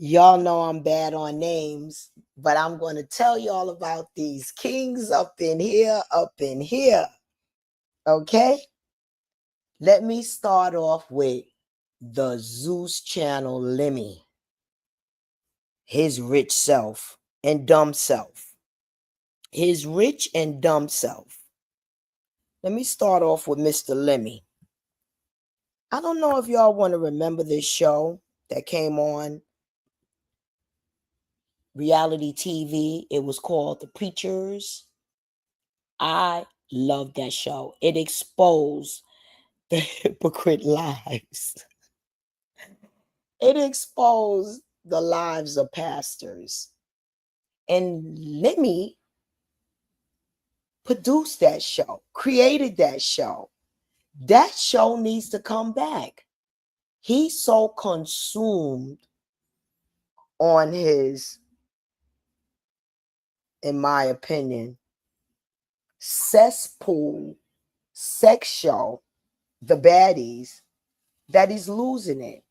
Y'all know I'm bad on names, but I'm going to tell y'all about these kings up in here, Okay? Let me start off with the Zeus channel Lemmy, his rich self and dumb self. His rich and dumb self. Let me start off with Mr. Lemmy. I don't know if y'all want to remember this show that came on reality TV. It was called The Preachers. I love that show. It exposed the hypocrite lives. It exposed the lives of pastors. And Lemmy produced that show, created that show. That show needs to come back. He's so consumed on his, in my opinion, cesspool sex show, The Baddies, that he's losing it.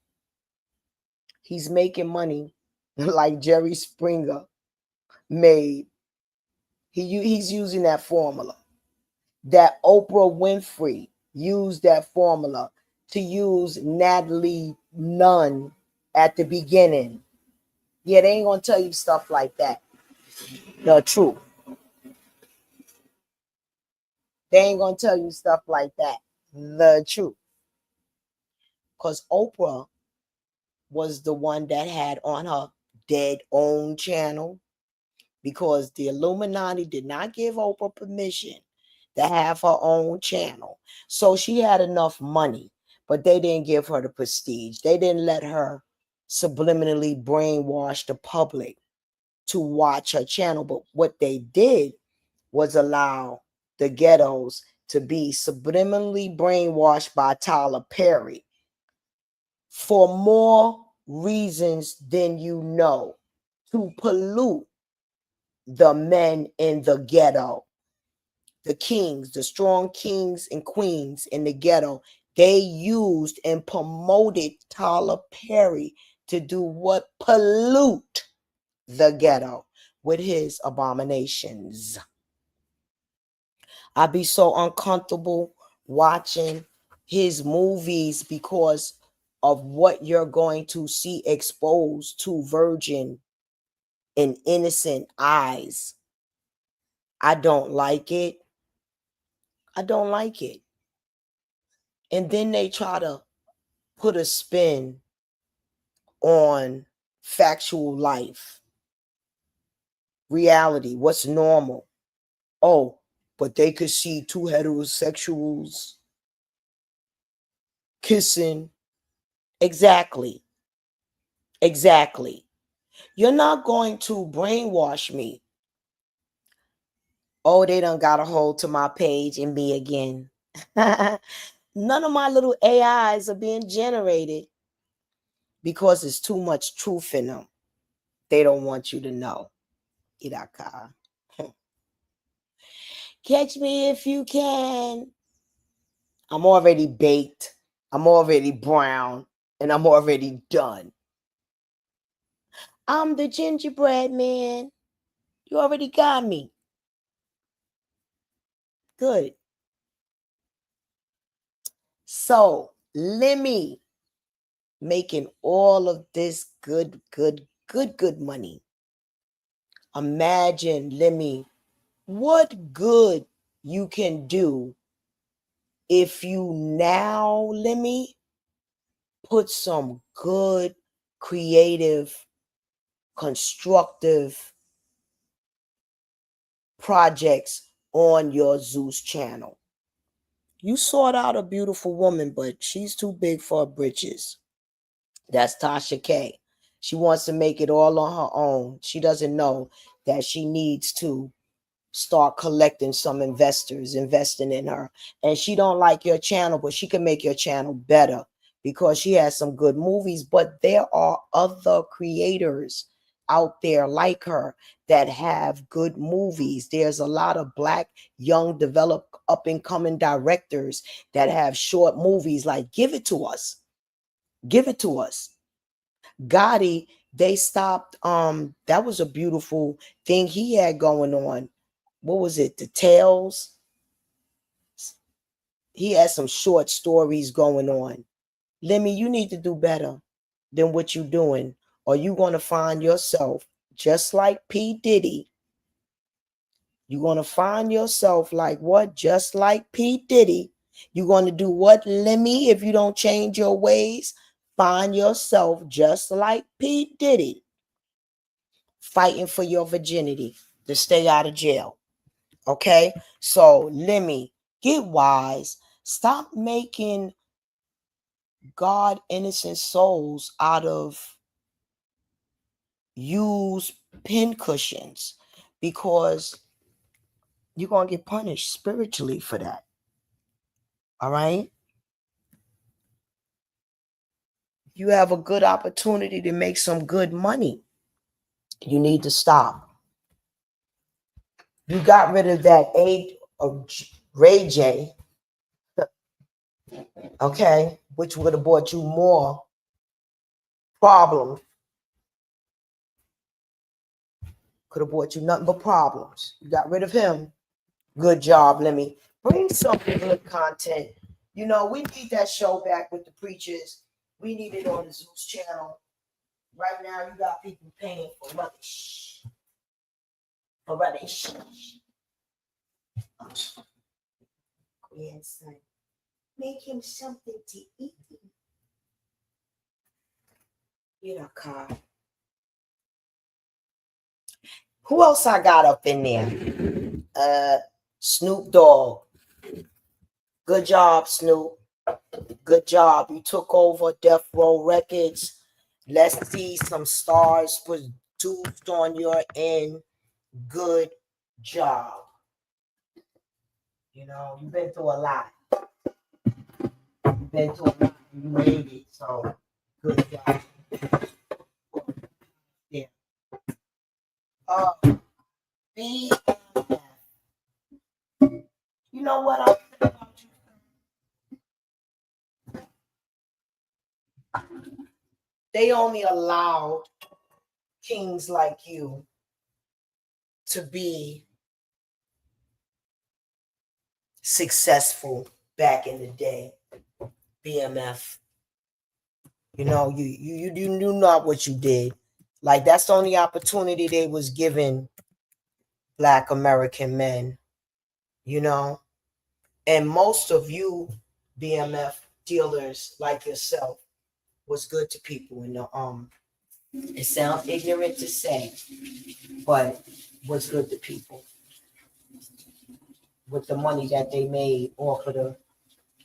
He's making money like Jerry Springer made. He's using that formula. That Oprah Winfrey used that formula to use Natalie Nunn at the beginning. Yeah, they ain't gonna tell you stuff like that. The truth. They ain't gonna tell you stuff like that. The truth. Because Oprah was the one that had on her dead own channel, because the Illuminati did not give Oprah permission to have her own channel. So she had enough money, but they didn't give her the prestige. They didn't let her subliminally brainwash the public to watch her channel. But what they did was allow the ghettos to be subliminally brainwashed by Tyler Perry for more reasons than you know, to pollute the men in the ghetto. The kings, the strong kings and queens in the ghetto, they used and promoted Tyler Perry to do what? Pollute the ghetto with his abominations. I'd be so uncomfortable watching his movies because of what you're going to see exposed to virgin and innocent eyes. I don't like it. I don't like it. And then they try to put a spin on factual life, reality, what's normal. Oh, but they could see two heterosexuals kissing. Exactly. Exactly. You're not going to brainwash me. Oh, they done got a hold to my page and me again. None of my little AIs are being generated because there's too much truth in them. They don't want you to know. Iraka. Catch me if you can. I'm already baked. I'm already brown. And I'm already done. I'm the gingerbread man. You already got me. Good. So, Lemmy making all of this good money. Imagine, Lemmy, what good you can do if you now, Lemmy, put some good, creative, constructive projects on your Zeus channel. You sought out a beautiful woman, but she's too big for her britches. That's Tasha K. She wants to make it all on her own. She doesn't know that she needs to start collecting some investors, investing in her. And she don't like your channel, but she can make your channel better because she has some good movies. But there are other creators out there like her that have good movies. There's a lot of Black, young, developed, up and coming directors that have short movies. Like, give it to us. Give it to us. Gotti They stopped. That was a beautiful thing he had going on. What was it? The Tales. He had some short stories going on. Lemmy, you need to do better than what you're doing, or you're going to find yourself just like P. Diddy. You're going to find yourself like what? Just like P. Diddy. You're going to do what, Lemmy, if you don't change your ways? Find yourself just like P. Diddy, fighting for your virginity to stay out of jail. Okay? So, Lemmy, get wise. Stop making God innocent souls out of used pin cushions, because you're going to get punished spiritually for that. All right? You have a good opportunity to make some good money. You need to stop. You got rid of that Ray J, okay, which would have brought you more problems. Could have brought you nothing but problems. You got rid of him. Good job. Let me bring some good content. You know, we need that show back with the preachers. We need it on the Zeus channel. Right now, you got people paying for rubbish. For rubbish. Grandson, make him something to eat. Get a car. Who else I got up in there? Snoop Dogg. Good job, Snoop. Good job. You took over Death Row Records. Let's see some stars produced on your end. Good job. You know, you've been through a lot. You've been through a lot. You made it. So, good job. Yeah. BMF. You know what I'm saying about you? They only allow kings like you to be successful back in the day. BMF. You know, you knew not what you did. Like, that's the only opportunity they was giving Black American men, you know. And most of you BMF dealers like yourself was good to people in the it sounds ignorant to say, but was good to people with the money that they made off of the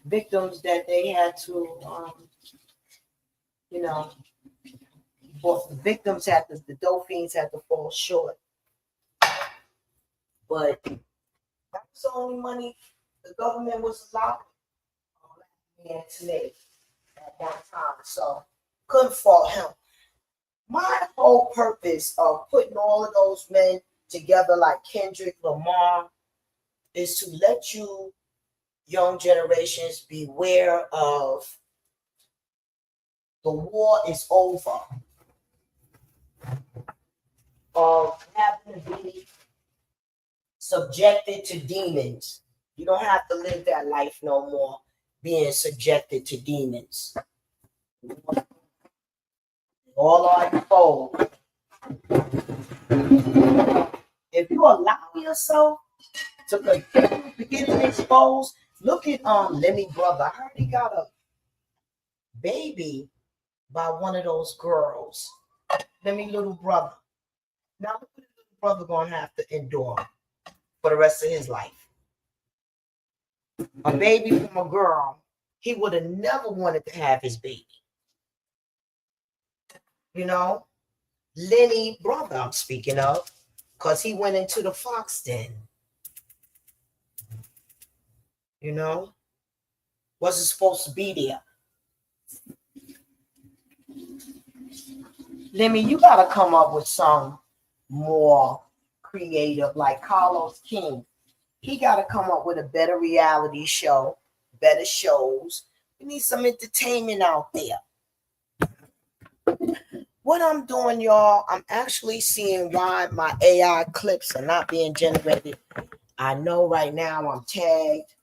victims that they had to you know, both the victims had to, the dope fiends had to fall short. But that was the only money the government was allowing man to make at that time. So couldn't fault him. My whole purpose of putting all of those men together like Kendrick Lamar is to let you young generations beware of the war is over, of having to be subjected to demons. You don't have to live that life no more, being subjected to demons. All are exposed. If you allow yourself to get exposed, look at Lemmy brother. I heard he got a baby by one of those girls. Lemmy little brother. Now what is little brother gonna have to endure for the rest of his life? A baby from a girl. He would have never wanted to have his baby. You know? Lenny brother I'm speaking of, because he went into the fox den. You know? Wasn't supposed to be there. Lemmy, you gotta come up with some more creative, like Carlos King. He gotta come up with a better reality show, better shows. We need some entertainment out there. what I'm doing, y'all, I'm actually seeing why my AI clips are not being generated. I know right now I'm tagged.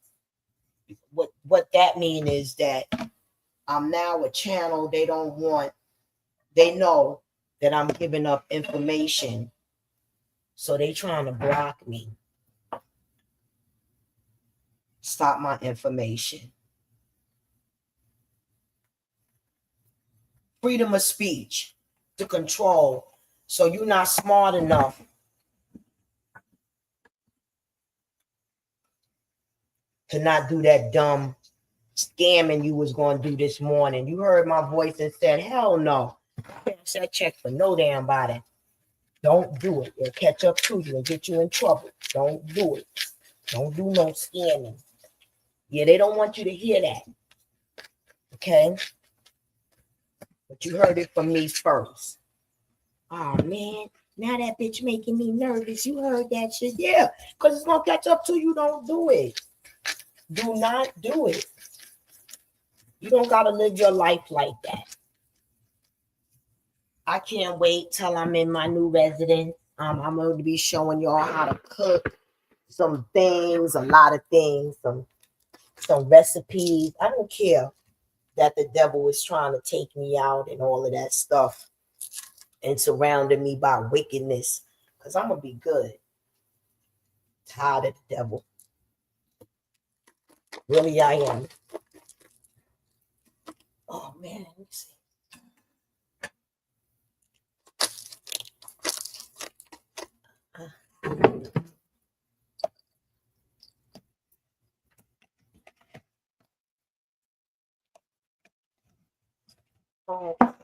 What that means is that I'm now a channel they don't want. They know that I'm giving up information, so they trying to block me. Stop my information. Freedom of speech to control. So you're not smart enough to not do that dumb scamming you was going to do this morning. You heard my voice and said, hell no. Cash that check for no damn body. Don't do it. It'll catch up to you and get you in trouble. Don't do it. Don't do no scamming. Yeah, they don't want you to hear that. Okay? But you heard it from me first. Oh, man. Now that bitch making me nervous. You heard that shit. Yeah, because it's going to catch up to you. Don't do it. Do not do it. You don't got to live your life like that. I can't wait till I'm in my new residence. I'm going to be showing y'all how to cook some things, a lot of things, some recipes. I don't care that the devil is trying to take me out and all of that stuff and surrounding me by wickedness, because I'm going to be good. Tired of the devil. Really, I am. Oh, man, let me see. Oh, I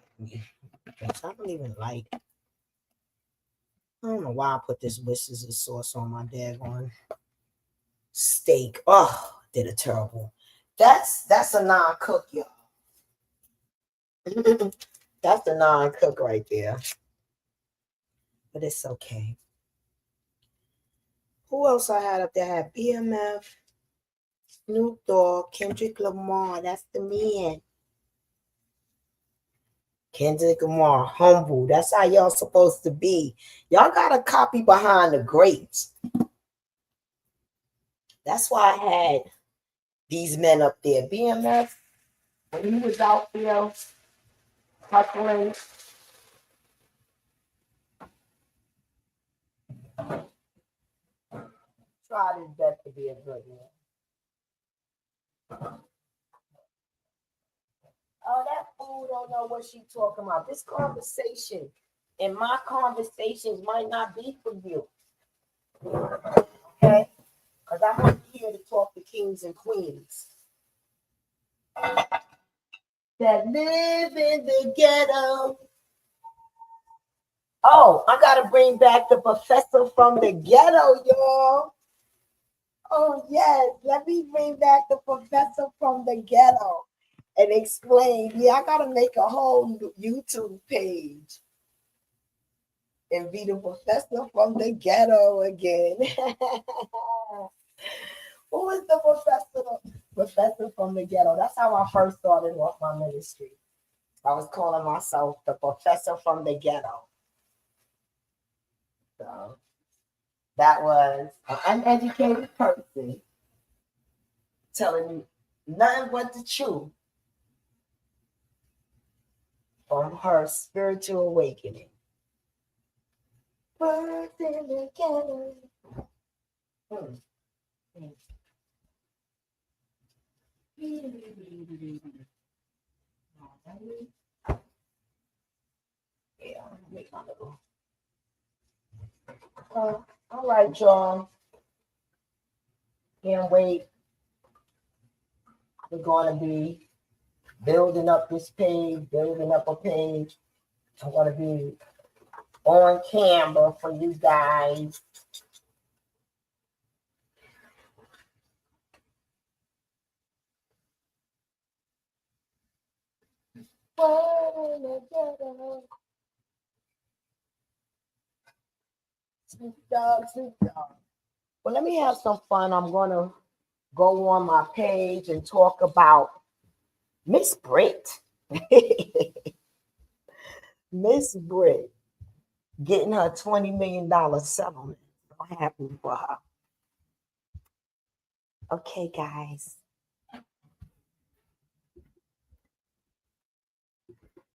don't even like it. I don't know why I put this Worcestershire sauce on my daggone steak. Oh, did a terrible. That's a non-cook, y'all. That's a non-cook right there. But it's okay. Who else I had up there? I had BMF, Snoop Dogg, Kendrick Lamar. That's the man. Kendrick Lamar, humble. That's how y'all supposed to be. Y'all got to copy behind the greats. That's why I had these men up there. BMF, when he was out there hustling, tried his best to be a good man. Oh, that fool don't know what she talking about. This conversation and my conversations might not be for you. Okay? Because I'm not here to talk to kings and queens that live in the ghetto. Oh, I got to bring back the professor from the ghetto, y'all. Oh, yes. Let me bring back the professor from the ghetto and explain. Yeah, I got to make a whole YouTube page and be the professor from the ghetto again. Who is the professor from the ghetto? That's how I first started off my ministry. I was calling myself the professor from the ghetto. So that was an uneducated person telling you nothing but the truth from her spiritual awakening. Birds in the ghetto. Yeah, make my little. All right, y'all. Can't wait. We're going to be building up this page, building up a page. I'm going to be on camera for you guys. Snoop Dogg, Snoop Dogg. Well, let me have some fun. I'm going to go on my page and talk about Miss Britt. Miss Britt getting her $20 million settlement. So happy for her. Okay, guys.